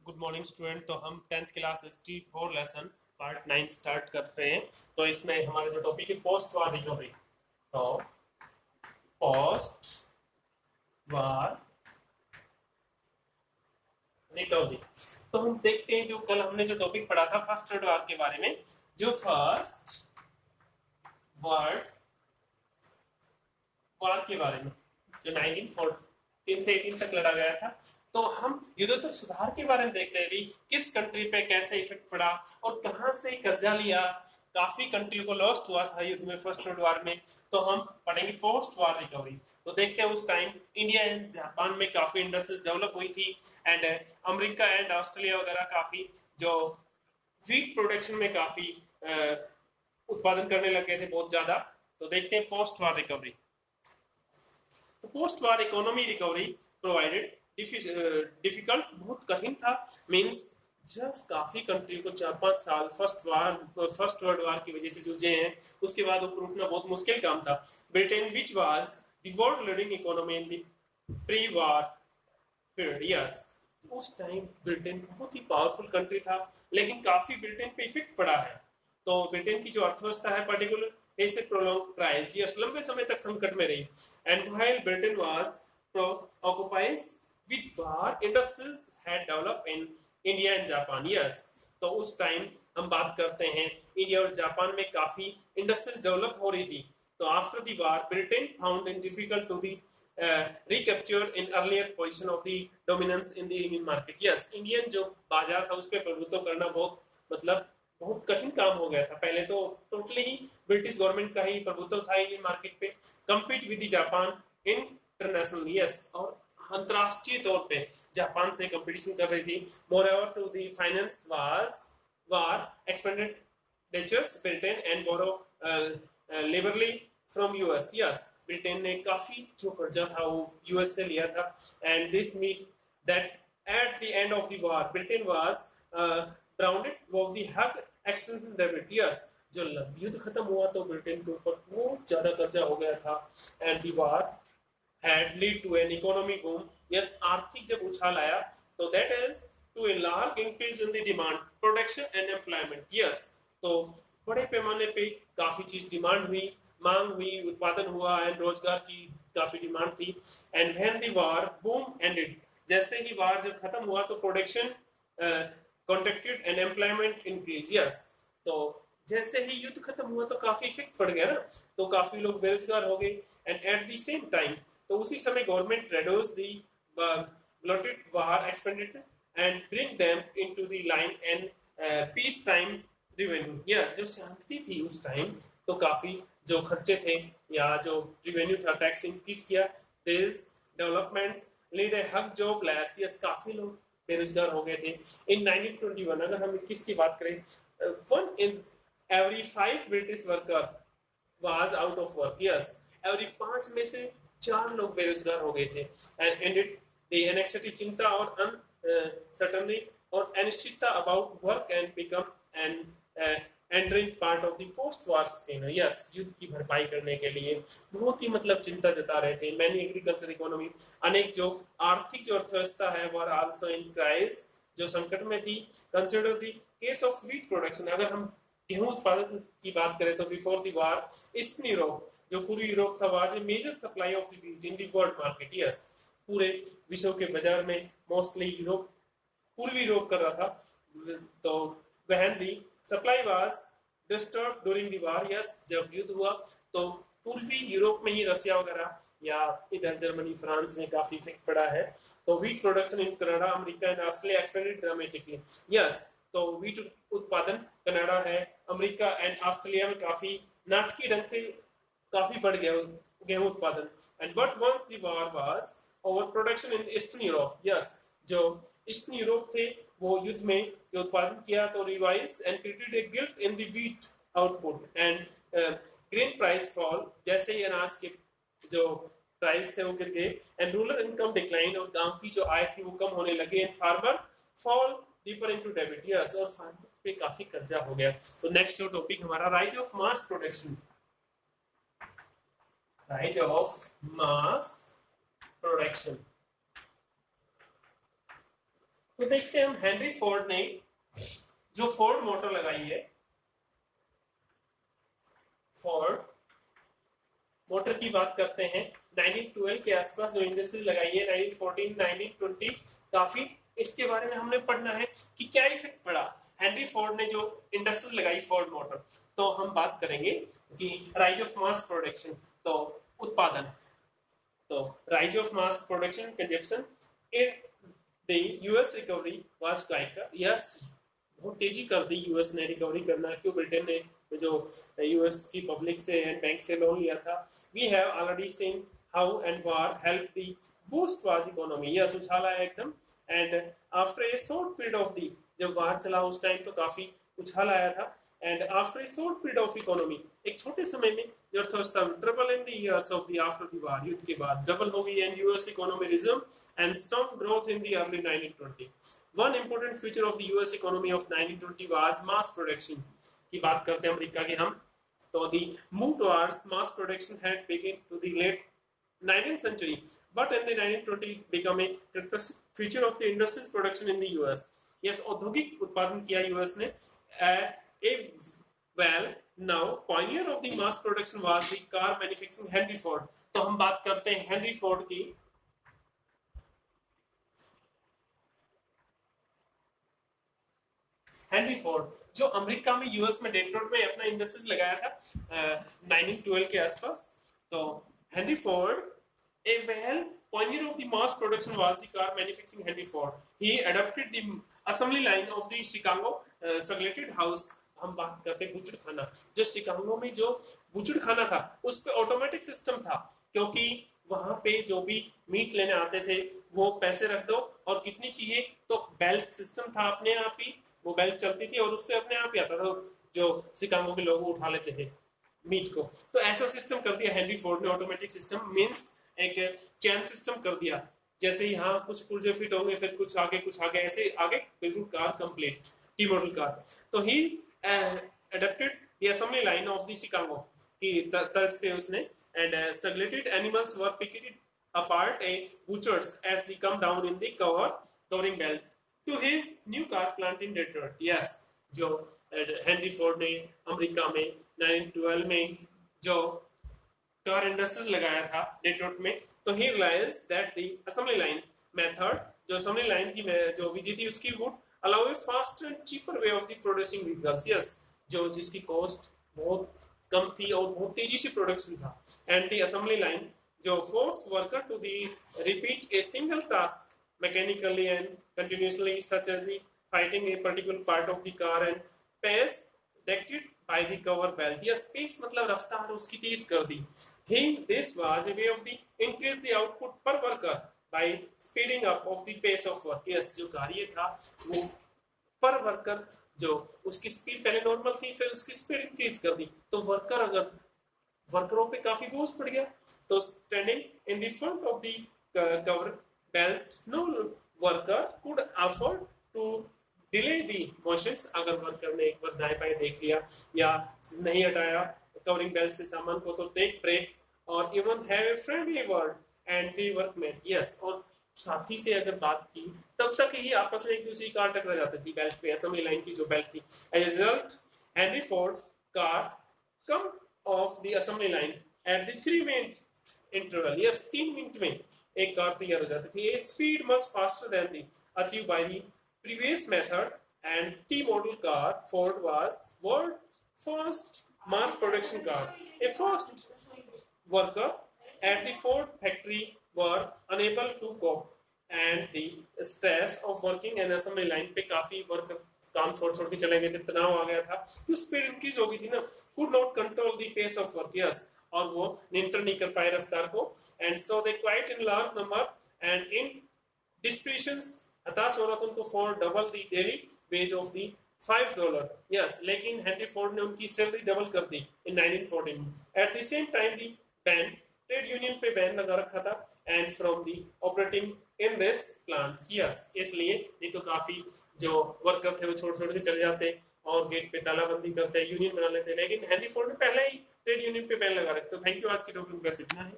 Good morning student. तो हम 10th class history 4 lesson part 9 start कर रहे हैं। तो इसमें हमारा जो टॉपिक है पोस्ट वार रिकवरी। तो पोस्ट वार रिकवरी, तो हम देखते हैं जो कल हमने जो टॉपिक पढ़ा था फर्स्ट वर्ल्ड वार के बारे में। जो फर्स्ट वर्ल्ड वार के बारे में जो 1914 से 18 तक लड़ा गया था, तो हम युद्धोत्तर सुधार के बारे में देखते हैं भी किस कंट्री पे कैसे इफेक्ट पड़ा और कहां से कर्जा लिया। काफी कंट्री को लॉस्ट हुआ था युद्ध में फर्स्ट वर्ल्ड वार में। तो हम पढ़ेंगे पोस्ट वार रिकवरी। तो देखते हैं उस टाइम इंडिया एंड जापान में काफी इंडस्ट्रीज डेवलप हुई थी एंड अमेरिका एंड ऑस्ट्रेलिया वगैरह काफी जो वीट प्रोडक्शन में काफी उत्पादन करने लगे थे बहुत ज्यादा। तो देखते हैं पोस्ट वार रिकवरी। तो पोस्ट वार इकोनॉमी रिकवरी प्रोवाइडेड डिफिकल्ट, बहुत कठिन था। मींस जब काफी कंट्री को 4-5 साल फर्स्ट वर्ल्ड वार की वजह से जूझे हैं, उसके बाद ऊपर उठना बहुत मुश्किल काम था। Britain which was the world leading economy in the pre war period, yes, उस टाइम ब्रिटेन बहुत ही पावरफुल कंट्री था, लेकिन काफी ब्रिटेन पे इफेक्ट पड़ा है। तो ब्रिटेन की जो अर्थव्यवस्था है पर्टिकुलर ऐसे प्रोलॉन्ग ट्रायल्स या लंबे समय तक संकट में रही। And while Britain was occupies with war, industries had developed in India and Japan, yes. तो उस टाइम हम बात करते हैं इंडिया और जापान में काफी इंडस्ट्रीज डेवलप हो रही थी। तो after the war Britain found it difficult to the recapture in earlier position of the dominance in the Indian market, yes। Indian जो बाजार था उसके प्रभुत्व करना बहुत कठिन काम हो गया था। पहले तो टोटली ही ब्रिटिश गवर्नमेंट का ही प्रभुत्व था इंडियन मार्केट पे। Compete with Japan international, yes, और अंतरराष्ट्रीय तौर पे जापान से कंपटीशन कर रही थी। Moreover to the finance war expenditures Britain and borrowed liberally from US, yes. Britain ने काफी जो कर्जा था वो यूएस से लिया था। And this mean that at the end of the war Britain was grounded of the hug extension debit, yes. जो युद्ध खत्म हुआ तो ब्रिटेन के ऊपर बहुत ज्यादा कर्जा हो गया था। And the war had lead to an economic boom, yes, आर्थिक जब उछाल आया तो that is to a large increase in the demand, production and employment, yes। तो बड़े पैमाने पे काफी चीज डिमांड हुई, मांग हुई, उत्पादन हुआ एंड रोजगार की काफी डिमांड थी। And when the war boom ended, जैसे ही वार जब खत्म हुआ तो production contracted and employment increase, yes. तो जैसे ही युद्ध खत्म हुआ तो काफी इफेक्ट पड़ गया ना, तो काफी लोग बेरोजगार हो गए। And at the same time, तो उसी समय government reduce the bloated war expended and bring them into the line and peace time revenue, yes। जो शांति थी उस टाइम तो काफी जो खर्चे थे या जो रेवेन्यू था टैक्स इंक्रीज किया। This developments lead A hug jobless, yes, काफी लोग बेरोजगार हो गए थे। इन 1921 अगर हम इसकी बात करें, 1 in every 5 British worker was out of work, yes। Every 5 में से 4 लोग बेरोजगार हो गए थे। एंड एंडेड द एनेक्सिटी, चिंता और अनसर्टेनिटी और अनिश्चितता about work and become an enduring part of the post war scheme, yes. युद्ध की भरपाई करने के लिए बहुत ही चिंता जता रहे थे। मैनी एग्रीकल्चर इकोनॉमी, अनेक जो आर्थिक जो अर्थव्यवस्था है वो आल्सो इन क्राइसिस, जो संकट में थी। Consider the case of wheat production, अगर हम गेहूं उत्पादन की बात करें तो before the war Eastern Europe, जो पूर्वी यूरोप था, was a major supply of the wheat in the world market, yes. पूरे विश्व के बाजार में मोस्टली यूरोप, पूर्वी यूरोप कर रहा था। तो when the supply was disturb during the war, yes, जब युद्ध हुआ तो पूर्वी यूरोप में ही रशिया वगैरह या इधर जर्मनी फ्रांस में काफी इफेक्ट पड़ा है। तो wheat production in Canada, America and Australia expanded dramatically, yes. तो व्हीट उत्पादन कनाडा है, अमेरिका एंड ऑस्ट्रेलिया में काफी नाटकीय ढंग से काफी बढ़ गया गेहूं उत्पादन। And but once the war was over production in Eastern Europe, yes, जो ईस्टर्न यूरोप थे वो युद्ध में जो उत्पादन किया तो revise and created a guilt in the wheat output and grain price fall, जैसे ही अनाज के जो प्राइस थे वो गिर गए। एंड रूरल इनकम डिक्लाइन, और गांव की जो आय थी वो कम होने लगी। And farmer fall deeper into debit, yes, और फार्मर पे काफी कर्जा हो गया। तो नेक्स्ट जो टॉपिक हमारा rise of mass production, rise of mass production। तो देखते हैं हम हेनरी फोर्ड ने जो फोर्ड मोटर लगाई है, फोर्ड मोटर की बात करते हैं 1912 के आसपास जो इंडस्ट्रीज लगाई है 1914 1920 काफी इसके बारे में हमने पढ़ना है कि क्या इफेक्ट पड़ा हेनरी फोर्ड ने जो इंडस्ट्रीज लगाई फोर्ड मोटर। तो हम बात करेंगे कि राइज ऑफ मास प्रोडक्शन, तो उत्पादन, तो rise of mass production consumption in the US recovery was quick, yes बहुत तेजी कर दी यूएस ने रिकवरी करना, क्यों ब्रिटेन ने जो यूएस की पब्लिक से एंड बैंक से लोन लिया था। We have already seen how and war help the boost was economy, yes उछाला है एकदम। And after a short period of the, जब वार चला उस टाइम तो काफी उछाल आया था। And after a short period of economy, एक छोटे समय में जो अर्थव्यवस्था triple in the years of the after the वार, युद्ध के बाद डबल हो गई and US economy resume and strong growth in the early 1920। One important feature of the US economy of 1920 was mass production की बात करते हैं अमेरिका के हम, तो the move towards mass production had begun to the late 19th century, but in the 1920 became a characteristic feature of the industry's production in the US. Yes, औद्योगिक उत्पादन किया US ने। A well now pioneer of the mass production was the car manufacturing Henry Ford। तो हम बात करते हैं Henry Ford की। हेनरी फोर्ड जो अमेरिका में यूएस में डेट्रॉइट में अपना इंडस्ट्रीज लगाया था 1912 के आसपास। तो Henry Ford A well pioneer of the mass production was the car manufacturing Henry Ford. He adopted the assembly line of the Chicago segregated house। हम बात करते हैं बुचड़ खाना, जो शिकागो में जो बुचड़ खाना था उस पे ऑटोमेटिक सिस्टम था, क्योंकि वहां पे जो भी मीट लेने आते थे वो पैसे रख दो और कितनी चाहिए, तो बेल्ट सिस्टम था अपने आप ही, वो बेल्ट चलती थी और उससे अपने आप ही आता था जो शिकागो के लोग उठा लेते थे मीट को। तो ऐसा सिस्टम कर दिया हेनरी फोर्ड ने, ऑटोमेटिक सिस्टम मींस एक चैन सिस्टम कर दिया, जैसे यहाँ कुछ पुर्जे फिट होंगे फिर कुछ आगे ऐसे आगे बिल्कुल car complete T model car. तो ही adapted the assembly line of the Chicago की तर्ज पे उसने, and segregated animals were picked apart a butchers as they come down in the covering belt to his new car plant in Detroit। yes, जो Henry Ford ने America में 1912 में जो car industries लगाया था डेट्रॉइट में, तो ही realized that the assembly line method, जो असेंबली लाइन की जो विधि थी उसकी would allow a faster and cheaper way of the producing vehicles। yes, जो जिसकी कॉस्ट बहुत कम थी और बहुत तेजी से प्रोडक्शन था। एंड द असेंबली लाइन जो force worker to the repeat a single task mechanically and continuously, such as the fighting a particular part of the car and pace dictated by the cover belt। yes, pace मतलब रफ्तार उसकी तेज कर दी। This was a way of the increase the output per worker by speeding up of the pace of work। yes, जो कार्य था वो पर worker जो उसकी स्पीड पहले नॉर्मल थी फिर उसकी स्पीड इंक्रीज कर दी, तो वर्कर अगर वर्करों पे काफी बोझ पड़ गया, तो standing in the front of the cover belt no worker could afford to delay the motions। अगर वर्कर ने एक बार दाएं बाएं देख लिया या नहीं हटाया कवरिंग बेल्ट से सामान को, तो टेक ब्रेक और even have a friendly word and the workman. Yes, और साथी से अगर बात की तब तक ही आपस में एक दूसरे की कार टकरा जाती थी बेल्ट पे, असेंबली लाइन की जो बेल्ट थी। As a result Henry Ford car come off the assembly line at the 3 minute interval. Yes, 3 minute में एक कार तैयार हो जाती थी। A speed much faster than the achieve by the previous method and T model car Ford was world first mass production car। A first worker at the Ford factory were unable to cope and the stress of working an assembly line पे काफी work काम छोड़ के चले गए थे, तनाव आ गया था कि स्पीड इंक्रीज हो गई थी ना, could not control the pace of work। yes, और वो नियंत्रण नहीं कर पाए रफ्तार को, and so they quite in large number and in desperation हताश हो रहा था उनको for double the daily wage of the $5। yes, लेकिन हेनरी फोर्ड ने उनकी सैलरी डबल कर दी इन 1914। At the same time the ban trade union पे बैन लगा रखा था and from the operating in this plants. Yes, इसलिए नहीं तो काफी जो वर्कर थे वो छोड़ के चले जाते और गेट पे तालाबंदी करते यूनियन बना लेते, लेकिन हेनरी फोर्ड ने पहले ही ट्रेड यूनियन पे बैन लगा रखा। तो थैंक यू, आज की टॉपिक बस इतना है।